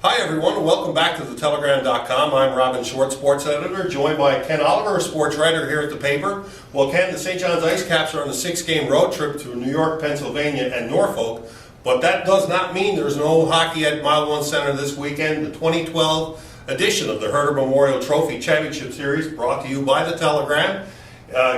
Hi everyone, and welcome back to thetelegram.com. I'm Robin Short, sports editor, joined by Ken Oliver, sports writer here at the paper. Well, Ken, the St. John's Ice Caps are on a 6-game road trip to New York, Pennsylvania, and Norfolk, but that does not mean there's no hockey at Mile One Center this weekend. The 2012 edition of the Herder Memorial Trophy Championship Series, brought to you by the Telegram.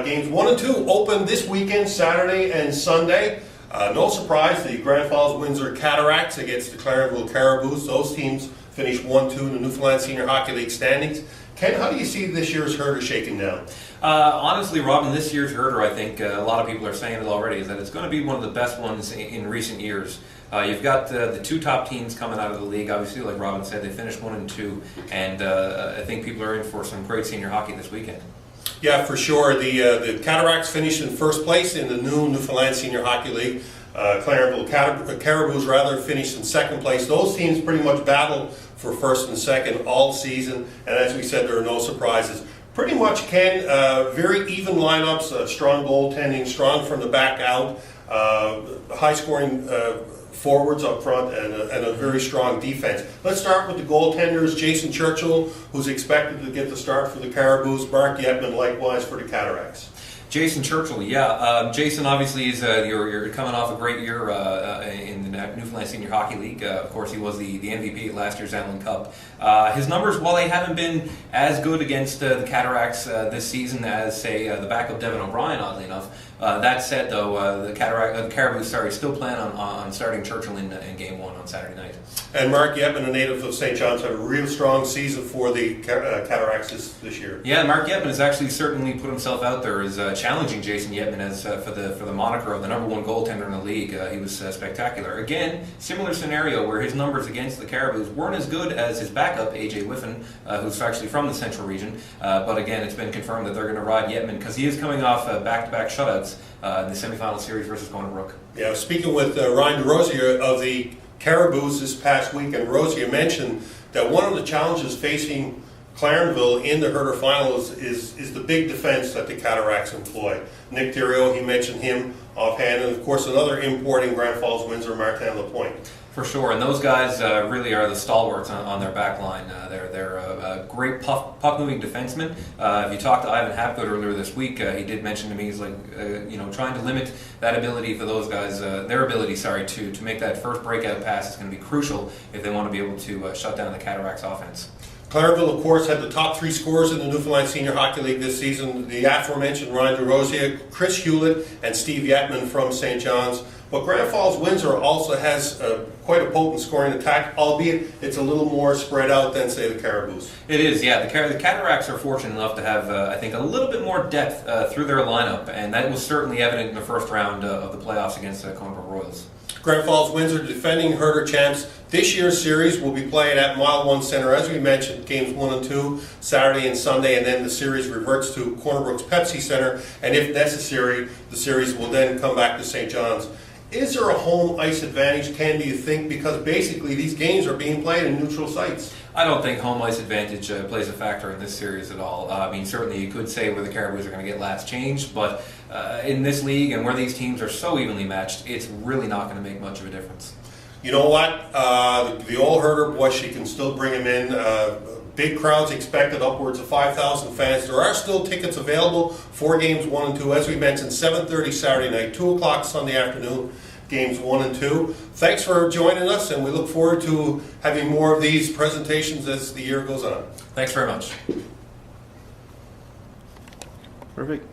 Games 1 and 2 open this weekend, Saturday and Sunday. No surprise, the Grand Falls Windsor Cataracts against the Clarenville Caribous. Those teams finished 1-2 in the Newfoundland Senior Hockey League standings. Ken, how do you see this year's Herder shaking down? Honestly, Robin, this year's Herder, I think a lot of people are saying it already, is that it's going to be one of the best ones in recent years. You've got the two top teams coming out of the league. Obviously, like Robin said, they finished 1 and 2, and I think people are in for some great senior hockey this weekend. Yeah, for sure. The Cataracts finished in first place in the new Newfoundland Senior Hockey League. Clarenville Caribous finished in second place. Those teams pretty much battled for first and second all season, and as we said, there are no surprises. Pretty much, Ken, very even lineups, strong goaltending, strong from the back out, high-scoring forwards up front, and a very strong defense. Let's start with the goaltenders. Jason Churchill, who's expected to get the start for the Caribous. Mark Yetman, likewise for the Cataracts. Jason Churchill, yeah. Jason obviously is you're coming off a great year in the Newfoundland Senior Hockey League. Of course, he was the MVP at last year's Amlin Cup. His numbers, while they haven't been as good against the Cataracts this season as, say, the backup Devin O'Brien, oddly enough. That said, though, the Caribous still plan on starting Churchill in Game 1 on Saturday night. And Mark Yetman, a native of St. John's, had a real strong season for the Cataracts this year. Yeah, Mark Yetman has actually certainly put himself out there as challenging Jason Yetman as for the moniker of the #1 goaltender in the league. He was spectacular. Again, similar scenario where his numbers against the Caribous weren't as good as his backup, A.J. Whiffen, who's actually from the Central region. But again, it's been confirmed that they're going to ride Yetman because he is coming off back-to-back shutouts in the semifinal series versus Corner Brook. Yeah, speaking with Ryan DeRosier of the Caribous this past week, and DeRosier mentioned that one of the challenges facing Clarenville in the Herder Finals is the big defense that the Cataracts employ. Nick Theriot, he mentioned him offhand, and of course another importing Grand Falls Windsor, Martin Lapointe. For sure, and those guys really are the stalwarts on their back line. They're great puck-moving defensemen. If you talked to Ivan Hapgood earlier this week, he did mention to me, he's like, trying to limit that ability for those guys, their ability, to make that first breakout pass is going to be crucial if they want to be able to shut down the Cataracts offense. Clarenville, of course, had the top 3 scorers in the Newfoundland Senior Hockey League this season. The aforementioned Ryan DeRosier, Chris Hewlett, and Steve Yetman from St. John's. But Grand Falls Windsor also has quite a potent scoring attack, albeit it's a little more spread out than, say, the Caribous. It is, yeah. The Cataracts are fortunate enough to have, I think, a little bit more depth through their lineup, and that was certainly evident in the first round of the playoffs against the Corner Brook Royals. Grand Falls Windsor, defending Herder champs. This year's series will be played at Mile One Center, as we mentioned, games 1 and 2, Saturday and Sunday, and then the series reverts to Corner Brook's Pepsi Center, and if necessary, the series will then come back to St. John's. Is there a home ice advantage, Ken, do you think? Because basically these games are being played in neutral sites. I don't think home ice advantage plays a factor in this series at all. Certainly you could say where the Caribous are going to get last changed, but in this league and where these teams are so evenly matched, it's really not going to make much of a difference. You know what? The old Herder boy, she can still bring him in. Big crowds expected, upwards of 5,000 fans. There are still tickets available for games 1 and 2. As we mentioned, 7:30 Saturday night, 2 o'clock Sunday afternoon, games 1 and 2. Thanks for joining us, and we look forward to having more of these presentations as the year goes on. Thanks very much. Perfect.